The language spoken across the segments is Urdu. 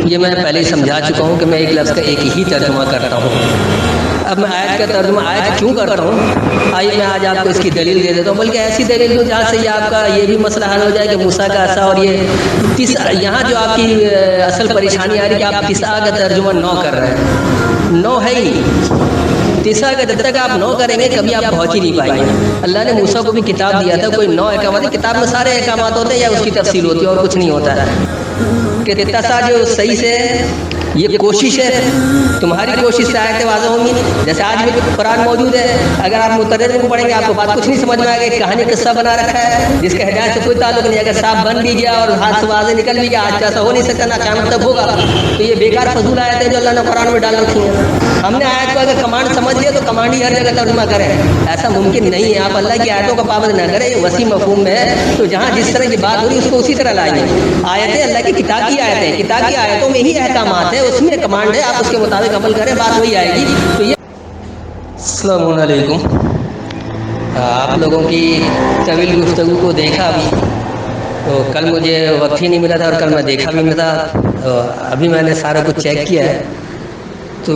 یہ میں پہلے ہی سمجھا چکا ہوں کہ میں ایک لفظ کا ایک ہی ترجمہ کرتا ہوں۔ اب میں آیت کا ترجمہ آیت کیوں کرتا ہوں، آئیے میں آج آپ کو اس کی دلیل دے دیتا ہوں، بلکہ ایسی دلیل دوں جہاں سے یہ آپ کا یہ بھی مسئلہ حل ہو جائے کہ موسیٰ کا عصا، اور یہ یہاں جو آپ کی اصل پریشانی آ رہی ہے کہ آپ تسعہ کا ترجمہ 9 کر رہے ہیں، 9 ہے ہی نہیں، تسعہ کا جب تک آپ 9 کریں گے کبھی آپ پہنچ ہی نہیں پائیں گے۔ اللہ نے موسیٰ کو بھی کتاب دیا تھا، کوئی 9 احکامات، کتاب میں سارے احکامات ہوتے ہیں یا اس کی تفصیل ہوتی ہے اور کچھ نہیں ہوتا ہے، کہ تسعہ جو صحیح سے یہ کوشش ہے، تمہاری کوشش سے آیتیں واضح ہوں گی۔ جیسے آج بھی قرآن موجود ہے، اگر آپ مترجم کو پڑھیں گے آپ کو بات کچھ نہیں سمجھ میں آئے گا، ایک کہانی قصہ بنا رکھا ہے جس کا ہدایت سے کوئی تعلق نہیں، اگر صاف بن بھی گیا اور ہاتھ سے واضح نکل بھی گیا، آج کا ایسا ہو نہیں سکتا، نہ قیامت تک ہوگا، تو یہ بیکار فضول آیتیں جو اللہ نے قرآن میں ڈال رکھی ہیں۔ ہم نے آیت کو اگر کمانڈ سمجھ لیا تو کمانڈ ہی ہر جگہ ترجمہ کریں، ایسا ممکن نہیں ہے۔ آپ اللہ کی آیتوں کا پابند نہ کریں، یہ وسیع مفہوم میں ہے، تو جہاں جس طرح کی بات ہو رہی ہے اس کو اسی طرح لائیں۔ آیتیں اللہ کی کتاب کی آیتیں، کتاب کی آیتوں میں ہی احکامات ہیں، اس میں کمانڈ ہے، آپ اس کے مطابق عمل کریں، بات وہی آئے گی۔ تو یہ السلام علیکم، آپ لوگوں کی طویل گفتگو کو دیکھا بھی، تو کل مجھے وقت ہی نہیں ملا تھا اور کل میں دیکھا بھی نہیں تھا، ابھی میں نے سارا کچھ چیک کیا ہے، تو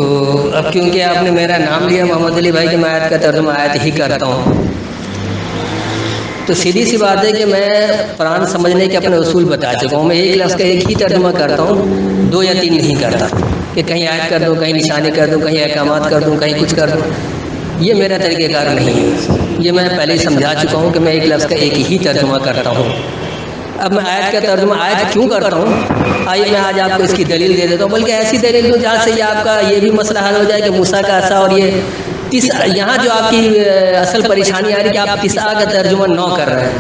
اب کیونکہ آپ نے میرا نام لیا محمد علی بھائی کہ میں آیت کا ترجمہ آیت ہی کرتا ہوں، تو سیدھی سی بات ہے کہ میں قرآن سمجھنے کے اپنے اصول بتا چکا ہوں۔ میں ایک لفظ کا ایک ہی ترجمہ کرتا ہوں، 2 یا 3 نہیں کرتا کہ کہیں آیت کر دوں، کہیں نشانی کر دوں، کہیں احکامات کر دوں، کہیں کچھ کر دوں، یہ میرا طریقہ کار نہیں ہے۔ یہ میں پہلے ہی سمجھا چکا ہوں کہ میں ایک لفظ کا ایک ہی ترجمہ کرتا ہوں۔ اب میں آیت کا ترجمہ آیت کیوں کرتا ہوں، آئیے میں آج آپ کو اس کی دلیل دے دیتا ہوں، بلکہ ایسی دلیل دوں جہاں سے یہ آپ کا یہ بھی مسئلہ حل ہو جائے کہ موسیٰ کا عصا، اور یہ یہاں جو آپ کی اصل پریشانی آ رہی ہے کہ آپ تسعہ کا ترجمہ 9 کر رہے ہیں،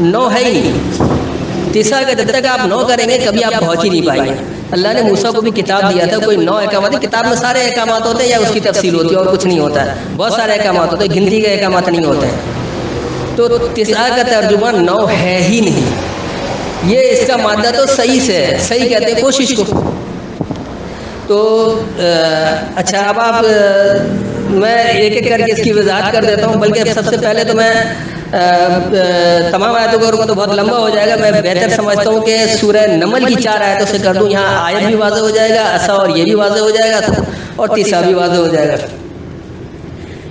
9 ہے ہی نہیں، تسعہ کا جب تک آپ 9 کریں گے کبھی آپ پہنچ ہی نہیں پائیں گے۔ اللہ نے موسیٰ کو بھی کتاب دیا تھا، کوئی 9 احکامات، کتاب میں سارے احکامات ہوتے ہیں یا اس کی تفصیل ہوتی ہے اور کچھ نہیں ہوتا ہے، بہت سارے احکامات ہوتے ہیں، گنتی کے احکامات نہیں ہوتے ہیں، تو تسعہ کا ترجمہ 9 ہے ہی نہیں۔ یہ اس کا مادہ تو صحیح سے ہے، صحیح کہتے ہیں کوشش کو، تو اچھا اب آپ میں ایک ایک کر کے اس کی وضاحت کر دیتا ہوں، بلکہ سب سے پہلے تو میں تمام آیتوں کو کروں گا تو بہت لمبا ہو جائے گا، میں بہتر سمجھتا ہوں کہ سورہ نمل کی 4 آیتوں سے کر دوں، یہاں آیت بھی واضح ہو جائے گا، عصا اور یہ بھی واضح ہو جائے گا، اور تسعہ بھی واضح ہو جائے گا۔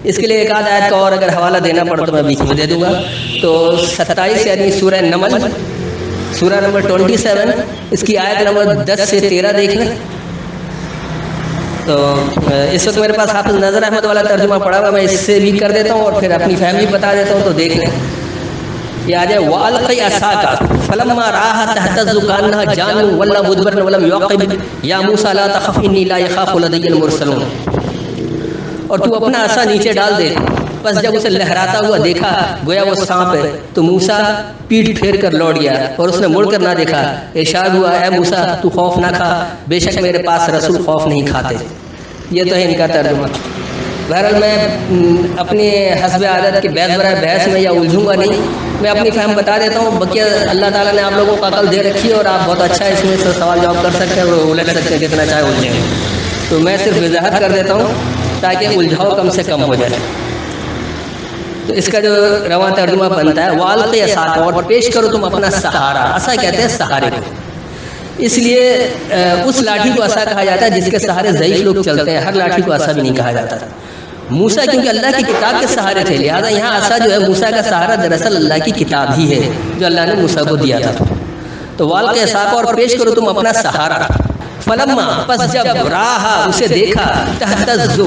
اس کے لیے ایک آدھ آیت کا اور اگر حوالہ دینا پڑا تو میں بیچ میں دے دوں گا۔ تو 27 یعنی سورہ نمل، سورہ نمبر 27، اس کی آیت نمبر 10 سے 13 دیکھ لیں۔ تو اس وقت میرے پاس حافظ نظر احمد والا ترجمہ پڑا ہوا، میں اس سے بھی کر دیتا ہوں اور پھر اپنی فیملی بتا دیتا ہوں، تو دیکھ لیں۔ یہ آ جائے وَأَلْقِ عَصَاكَ فَلَمَّا رَآهَا تَهْتَزُّ كَأَنَّهَا جَانٌّ وَلَّىٰ مُدْبِرًا وَلَمْ يُعَقِّبْ يَا مُوسَىٰ لَا تَخَفْ إِنِّي لَا يَخَافُ لَدَيَّ الْمُرْسَلُونَ، اور تو اپنا عصا نیچے ڈال دے۔ بس جب اسے لہراتا ہوا دیکھا گویا وہ سانپ ہے، تو موسیٰ پیٹ پھیر کر لوٹ گیا اور اس نے مڑ کر نہ دیکھا۔ ارشاد ہوا اے موسیٰ تو خوف نہ کھا، بے شک میرے پاس رسول خوف نہیں کھاتے۔ یہ تو ہے ان کا ترجمہ۔ بہرحال میں اپنی حسب عادت کی بحث برائے بحث میں یا الجھوں گا نہیں، میں اپنی فہم بتا دیتا ہوں، بقیہ اللہ تعالیٰ نے آپ لوگوں کو عقل دے رکھی ہے اور آپ بہت اچھا اس میں سے سوال جواب کر سکتے ہیں اور الجھ سکتے ہیں جتنا چاہے الجھیں، تو میں صرف وضاحت کر دیتا ہوں تاکہ الجھاؤ کم سے کم ہو جائے۔ تو اس کا جو رواں ترجمہ بنتا ہے وَأَلْقِ عَصَاكَ، اور پیش کرو تم اپنا سہارا، عصا کہتے ہیں سہارے کو، اس لیے اس لاٹھی کو عصا کہا جاتا ہے جس کے سہارے ضعیف لوگ چلتے ہیں، ہر لاٹھی کو عصا بھی نہیں کہا جاتا۔ موسیٰ کیونکہ اللہ کی کتاب کے سہارے تھے، لہٰذا یہاں عصا جو ہے موسیٰ کا سہارا دراصل اللہ کی کتاب ہی ہے جو اللہ نے موسیٰ کو دیا تھا۔ تو وَأَلْقِ عَصَاكَ، اور پیش کرو تم اپنا سہارا، فلما، پس جب، رآہا، اسے دیکھا، تہتز،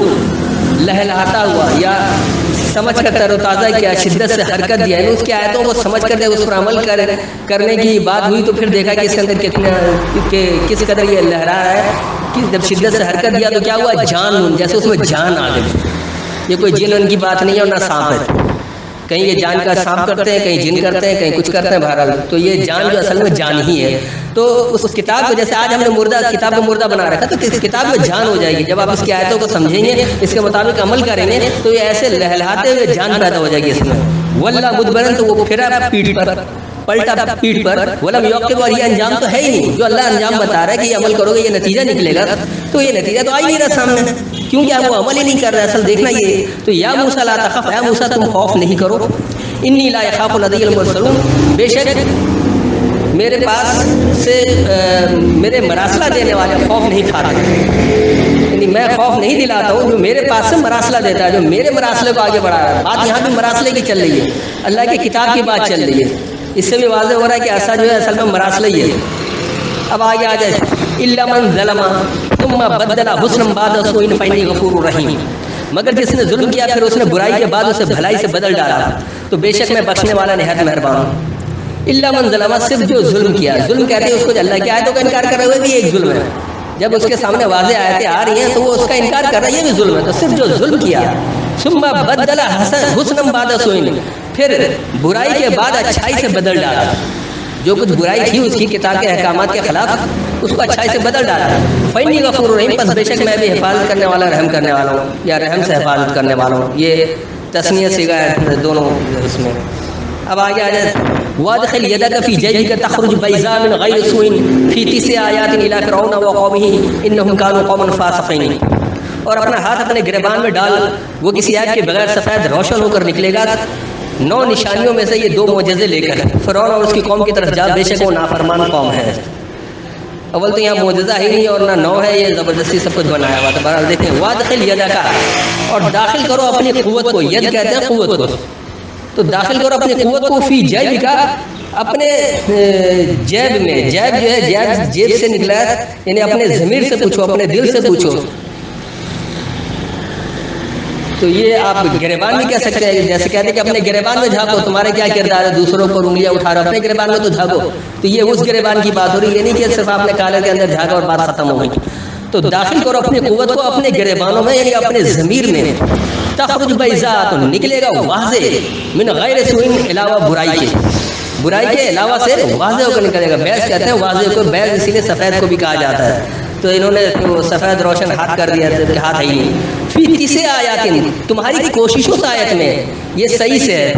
لہلاتا ہوا، یا سمجھ کر تر و تازہ کیا، شدت سے حرکت دیا، یعنی اس کی آیتوں کو سمجھ کر اس پر عمل کرنے کی بات ہوئی تو پھر دیکھا کہ اس کے اندر کس قدر یہ لہرا ہے، کہ جب شدت سے حرکت دیا تو کیا ہوا، جان، جیسے اس میں جان آ گئی۔ یہ کوئی جن ان کی بات نہیں ہے اور نہ سانپ ہے، کہیں یہ جان کا سانپ کرتے ہیں، کہیں جن کرتے ہیں، کہیں کچھ کرتے ہیں، بہرحال تو یہ جان جو اصل میں جان ہی ہے۔ تو اس کتاب کو جیسے آج ہم نے مردہ کتاب کو مردہ بنا رکھا، تو کتاب میں جان ہو جائے گی جب آپ اس کی آیتوں کو سمجھیں گے، اس کے مطابق عمل کریں گے تو یہ ایسے لہلاتے ہوئے جان پیدا ہو جائے گی اس میں۔ وَلَّىٰ مُدْبِرًا، تو وہ پھرا پیٹھ پر، پلٹا پیٹھ پر، وَلَمْ يُعَقِّبْ، اور یہ انجام تو ہے ہی نہیں، جو اللہ انجام بتا رہا ہے کہ یہ عمل کرو گے یہ نتیجہ نکلے گا، تو یہ نتیجہ تو آ ہی نہیں رہا سامنے، کیونکہ وہ عمل ہی نہیں کر رہا۔ اصل دیکھنا یہ تو یا موسیٰ لا تخف، اے موسیٰ تم خوف نہیں کرو، انی لا یخاف لدی المرسلون، بے شک میرے پاس سے میرے مراسلہ دینے والے خوف نہیں کھاتے، یعنی میں خوف نہیں دلاتا ہوں، جو میرے پاس سے مراسلہ دیتا ہے، جو میرے مراسلے کو آگے بڑھا رہا ہے. بات یہاں بھی مراسلے کی چل رہی ہے، اللہ کی کتاب کی بات چل رہی ہے. اس سے بھی واضح ہو رہا ہے کہ ایسا جو ہے اصل میں مراسلہ ہی ہے. اب آگے آ جائے الا من ظلم ثم بدل حسنا بعد سوء فإني غفور رحیم، مگر جس نے ظلم کیا پھر اس نے برائی کے بعد اسے بھلائی سے بدل ڈالا تو بے شک میں بخشنے والا نہایت مہربان ہوں. الا من ظلم، صرف جو ظلم کیا. ظلم کہتے ہیں اس کو جو اللہ کی آیتوں کا انکار کر رہے ہوئے بھی ایک ظلم ہے. جب اس کے سامنے واضح آیتیں آ رہی ہیں تو وہ اس کا انکار کر رہا ہے، یہ بھی ظلم ہے. تو صرف جو ظلم کیا ثم بدل حسنا بعد سوء، پھر برائی کے بعد اچھائی سے بدل ڈالا. جو کچھ برائی تھی اس کی کتاب کے احکامات کے خلاف اس کو اچھائی سے بدل ڈالا. فإني غفور رحیم، پس بے شک میں بھی حفاظت کرنے والا رحم کرنے والا ہوں، یا رحم سے حفاظت کرنے والا ہوں. یہ تسنیہ صیغہ ہے دونوں اس میں. اب آگے آ جائے وادخل یدک فی جیبک تخرج بیضاء من غیر سوء فی 9 آیات الی فرعون وقومہ انہم کانوا قوما فاسقین، اور اپنا ہاتھ اپنے گریبان میں ڈال، وہ کسی آیت کے بغیر سفید روشن ہو کر نکلے گا. 9 نشانیوں میں سے یہ 2 معجزے لے کر فرعون اور اس کی قوم کی طرف جا، بے شک وہ نافرمان قوم ہے. اول تو یہاں معجزہ ہی نہیں اور نہ 9 ہے، یہ زبردستی سب کچھ بنایا ہوا تھا. بہرحال دیکھیں وادخل یدک، اور داخل کرو اپنی قوت کو. ید کہتے ہیں قوت کو، تو داخل کرو اپنی قوت کو فی جیب کا، اپنے جیب میں. جیب جو ہے جیب سے نکلا ہے، یعنی اپنے ضمیر سے پوچھو، اپنے دل سے پوچھو. تو یہ آپ گریبان بھی کہہ سکتے ہیں، جیسے کہتے ہیں کہ اپنے گریبان میں جھانکو. تمہارے کیا کردار ہے؟ دوسروں کو انگلیاں اٹھا رہا، اپنے گریبان میں تو جھانکو. تو یہ اس گریبان کی بات ہو رہی ہے، یہ نہیں کہ صرف آپ نے کالے کے اندر جھانکا اور بات ختم ہو گئی. تو داخل کرو اپنی قوت کو اپنے گریبانوں میں، یعنی اپنے ضمیر میں. تخرج بیضاء، تو نکلے گا واضح، من غیر سوء، علاوہ برائی کے. برائی کے علاوہ سے واضح ہو کر نکلے گا. بیض کہتے ہیں واضح کو، بیض اسی لیے سفید کو بھی کہا جاتا ہے. تو انہوں نے سفید روشن ہاتھ کر دیا کہ ہاتھ ہے ہی نہیں. فی 9 آیات، تمہاری کوششوں سے آیت میں یہ صحیح سے ہے.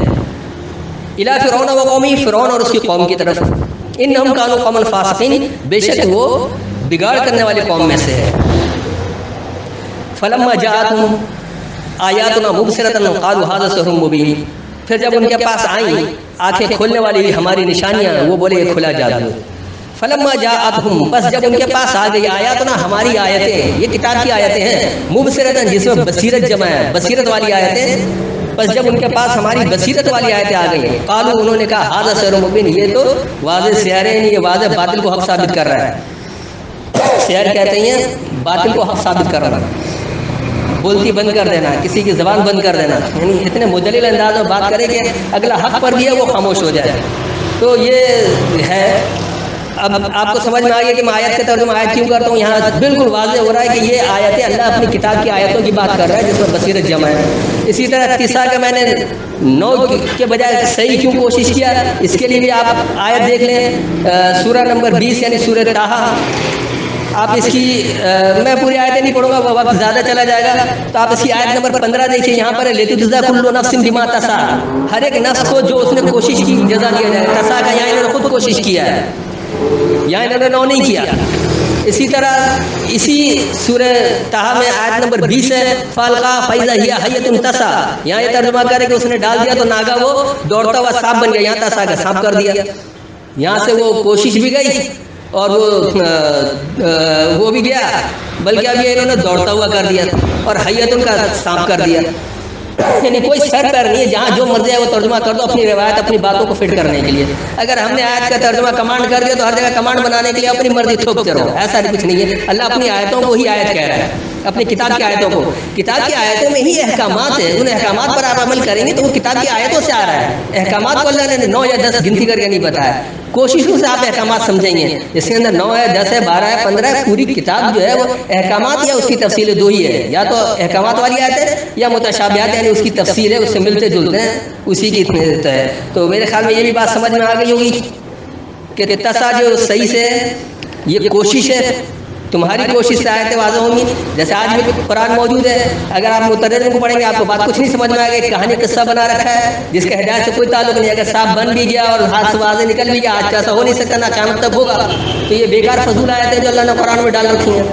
الی فرعون وقومہ، فرعون اور اس کی قوم کی طرف. انہم کانوا قوما فاسقین، بے شک وہ بگاڑ کرنے والی قوم میں سے ہے. فلما جاءتهم آیاتنا مبصرۃ قالوا ھذا سحر مبین، پھر جب ان کے پاس آئیں آنکھیں کھولنے والی ہماری نشانیاں، وہ بولے یہ کھلا جادو. فلما جاءتهم، بس جب ان کے پاس آ گئی آیاتنا، ہماری آیتیں، یہ کتاب کی آیتیں ہیں. مبصرۃ، جس میں بصیرت جمع ہے، بصیرت والی آیتیں. بس جب ان کے پاس ہماری بصیرت والی آیتیں آ گئی، قالوا، انہوں نے کہا ھذا سحر مبین، یہ تو واضح سحر ہے، یہ واضح باطل کو حق ثابت کر رہا ہے. سحر کہتے ہیں باطل کو حق ثابت کر رہا ہے. بولتی بند کر دینا، کسی کی زبان بند کر دینا، یعنی اتنے مدلل انداز میں بات کرے کہ اگلا حق پر بھی ہے وہ خاموش ہو جائے. تو یہ ہے. اب آپ کو سمجھ میں آ گیا کہ میں آیت کا ترجمہ آیت کیوں کرتا ہوں. یہاں بالکل واضح ہو رہا ہے کہ یہ آیتیں اللہ اپنی کتاب کی آیتوں کی بات کر رہا ہے جس میں بصیرت جمع ہے. اسی طرح 9 کا میں نے 9 کے بجائے صحیح کیوں کوشش کیا، اس کے لیے بھی آپ آیت دیکھ لیں، سورہ نمبر 20 یعنی سورہ طٰہٰ. آپ اس کی میں پوری آیتیں نہیں پڑھوں گا، وہ وقت زیادہ چلا جائے گا. تو آپ اس کی آیت نمبر 15 دیکھیے، یہاں پر لِتُجْزَىٰ كُلُّ نَفْسٍ بِمَا تَسْعَىٰ، ہر ایک نفس کو جو اس نے کوشش کی جزا دیا جائے. تسعیٰ کا یہاں انہوں نے خود کوشش کیا ہے، یہاں انہوں نے 9 نہیں کیا. اسی طرح اسی سورہ طٰہٰ میں آیت نمبر 20 ہے، فَأَلْقَىٰ فَإِذَا هِيَ حَيَّةٌ تَسْعَىٰ، یہاں یہ ترجمہ کرے کہ اس نے ڈال دیا تو ناگا وہ دوڑتا ہوا سانپ بن گیا. یہاں تسعیٰ کا سانپ کر دیا. یہاں سے وہ کوشش بھی گئی اور وہ بھی گیا، بلکہ اب یہ انہوں نے دوڑتا ہوا کر دیا اور حیتن کا سانپ کر دیا. یعنی کوئی سر پیر نہیں ہے، جہاں جو مرضی ہے وہ ترجمہ کر دو اپنی روایت اپنی باتوں کو فٹ کرنے کے لیے. اگر ہم نے آیت کا ترجمہ کمانڈ کر دیا تو ہر جگہ کمانڈ بنانے کے لیے اپنی مرضی تھوپتے رہو. ایسا کچھ نہیں ہے. اللہ اپنی آیتوں کو ہی آیت کہہ رہا ہے، اپنی کتاب کی آیتوں کو. کتاب کی آیتوں میں ہی احکامات ہیں، ان احکامات پر آپ عمل کریں گے تو وہ کتاب کی آیتوں سے آ رہا ہے. احکامات کو اللہ نے 9 یا 10 گنتی کر کے نہیں بتایا. کوششوں سے آپ احکامات سمجھیں گے. اس کے اندر 9 ہے، 10 ہے، 12 ہے، 15 ہے. پوری کتاب جو ہے وہ احکامات یا اس کی تفصیل 2 ہی ہے، یا تو احکامات والی آیت ہے یا متشابہات یعنی اس کی تفصیل ہے، اس سے ملتے جلتے ہیں، اسی کی ہے. تو میرے خیال میں یہ بھی بات سمجھ میں آ گئی ہوگی کہ تسعیٰ جو صحیح سے یہ کوشش ہے. تمہاری کوشش سے آیتیں واضح ہوں گی. جیسے آج بھی قرآن موجود ہے، اگر آپ مترجم کو پڑھیں گے آپ کو بات کچھ نہیں سمجھ میں آئے گا. کہانی قصہ بنا رکھا ہے جس کا ہدایت سے کوئی تعلق نہیں. اگر سانپ بن بھی گیا اور ہاتھ سے واضح نکل بھی گیا، آج ایسا ہو نہیں سکتا، نہ قیامت تک ہوگا. تو یہ بیکار فضول آیتیں جو اللہ نے قرآن میں ڈال رکھی ہیں.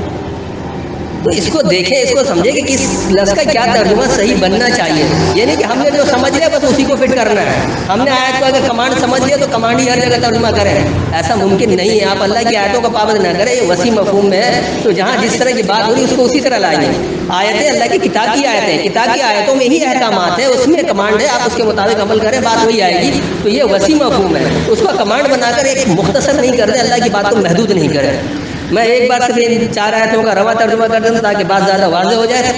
تو اس کو دیکھیں، اس کو سمجھیں کہ کس لفظ کا کیا ترجمہ صحیح بننا چاہیے. یہ نہیں کہ ہم نے جو سمجھ لیا بس اسی کو فٹ کرنا ہے. ہم نے آیت کو اگر کمانڈ سمجھ لیا تو کمانڈ ہی ہر جگہ ترجمہ کریں، ایسا ممکن نہیں ہے. آپ اللہ کی آیتوں کا پابند نہ کریں، یہ وسیع مفہوم میں ہے. تو جہاں جس طرح کی بات ہو رہی ہے اس کو اسی طرح لائیں. آیتیں اللہ کی کتاب کی آیتیں، کتاب کی آیتوں میں ہی احکامات ہیں، اس میں کمانڈ ہے، آپ اس کے مطابق عمل کریں، بات وہی آئے گی. تو یہ وسیع مفہوم ہے، اس کو کمانڈ بنا کر ایک مختصر نہیں کر دیں، اللہ کی بات کو محدود نہیں کریں. میں ایک بار صرف ان 4 آیتوں کا رواں ترجمہ کر دوں تاکہ بات زیادہ واضح ہو جائے،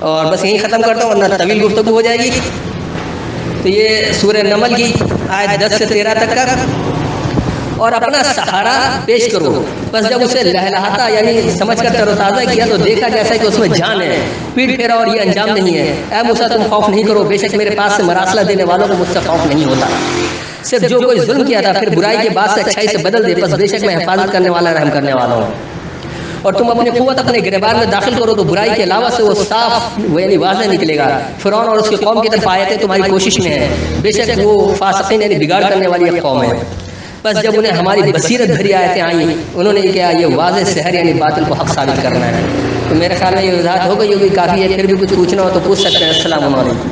اور بس یہیں ختم کرتا ہوں ورنہ طویل گفتگو ہو جائے گی. تو یہ سورہ نمل کی آیت 10 سے 13 تک کا. اور اپنا سہارا پیش کرو. بس جب اسے لہلہاتا یعنی سمجھ کر تر و تازہ کیا تو دیکھا جیسا کہ اس میں جان ہے، پیٹ پھیرا اور یہ انجام نہیں ہے. اے موسیٰ تم خوف نہیں کرو، بے شک میرے پاس سے مراسلہ دینے والوں کو مجھ سے خوف نہیں ہوتا. صرف جو کوئی ظلم کیا تھا پھر برائی کے بعد سے اچھائی سے بدل دے، بس بے شک میں حفاظت کرنے والا رحم کرنے والا ہوں. اور تم اپنی قوت اپنے گریبان میں داخل کرو تو برائی کے علاوہ سے وہ صاف یعنی واضح نکلے گا. فرعون اور اس کی قوم کی طرف آیتیں تمہاری کوشش میں ہیں، بے شک وہ فاسقین یعنی بگاڑ کرنے والی ایک قوم ہے. بس جب انہیں ہماری بصیرت بھری آیتیں آئیں انہوں نے کیا یہ واضح سحر یعنی باطل کو حق ثابت کرنا ہے. تو میرے خیال میں یہ وضاحت ہو گئی ہوگی کافی ہے. پھر بھی کچھ پوچھنا ہو تو پوچھ سکتے ہیں. السلام علیکم.